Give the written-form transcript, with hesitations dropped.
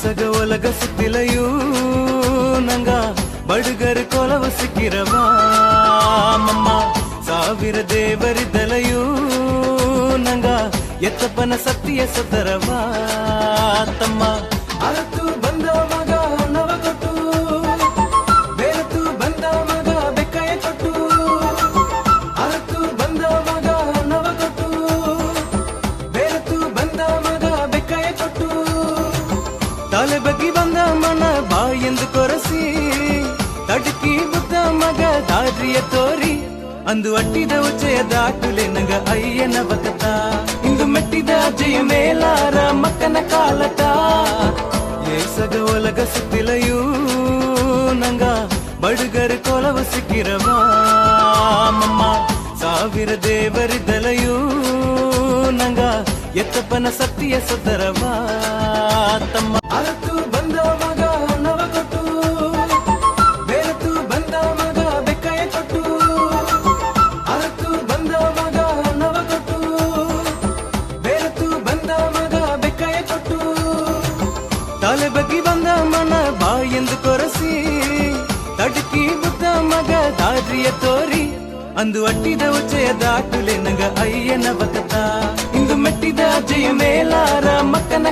ಏಸಗ ಒಲಗ ಸುತ್ತಿಲೆಯೂ ನಂಗ ಬಡುಗರು ಕೊಲವು ಸಿಕ್ಕಿರವಾ ಮಮ್ಮ ಸಾವಿರ ದೇವರಿದ್ದಲೆಯೂ ನಂಗ ಎತ್ತಪ್ಪನ ಸತ್ಯ ಸತರವಾ ತಮ್ಮ ಅರತು ಬಂದ ಮಗ ನವ ಕೊಟ್ಟು ಬೆರೆತು ಬಂದ ಮಗ ಬೆಕ್ಕಯ ಕೊಟ್ಟು ಅರತು ಬಂದ ಮಗ ನವ ಕೊಟ್ಟು ಬೆರೆತು ಬಂದ ಮಗ ಬೆಕ್ಕಯ ಕೊಟ್ಟು ತಲೆ ಬಗ್ಗಿ ಬಂದ ಮನ ಬಾ ಎಂದು ಕೊರಸಿ ತಡುಕಿ ಬುದ್ಧ ಮಗ ದಾರಿಯ ತೋರಿ ಅಂದು ಅಟ್ಟಿದ ಉಚ್ಚಯ ದಾಟುಲೆ ನಂಗ ಅಯ್ಯನ ಬಕತ ಇಂದು ಮೆಟ್ಟಿದ ಅಜ್ಜೆಯ ಮೇಲಾರ ಮಕ್ಕನ ಕಾಲಟ ಏಸಗ ಒಲಗ ಸುತ್ತಿಲೆಯೂ ನಂಗ ಬಡುಗರು ಕೊಲವು ಸಿಕ್ಕಿರವಾ ಮಮ್ಮ ಸಾವಿರ ದೇವರಿದ್ದಲೆಯೂ ನಂಗ ಎತ್ತಪ್ಪನ ಸತ್ಯ ಸತರವಾ ತಮ್ಮ ಅರತು ಬಂದ ಮಗ ನವ ಕೊಟ್ಟು ಬೆರೆತು ಬಂದ ಮಗ ಬೆಕ್ಕಯ ಕೊಟ್ಟು ಅರತು ಬಂದ ಮಗ ನವ ಕೊಟ್ಟು ಬೆರೆತು ಬಂದ ಮಗ ಬೆಕ್ಕಯ ಕೊಟ್ಟು ತಲೆ ಬಗ್ಗಿ ಬಂದ ಮನ ಬಾ ಎಂದು ಕೊರಸಿ ತಡುಕಿ ಬುದ್ಧ ಮಗ ದಾರಿಯ ತೋರಿ ಅಂದು ಅಟ್ಟಿದ ಉಚ್ಚಯ ದಾಟುಲೆ ನಂಗ ಅಯ್ಯನ ಬಕತ ಇಂದು ಮೆಟ್ಟಿದ ಅಜ್ಜೆಯ ಮೇಲಾರ ಮಕ್ಕನ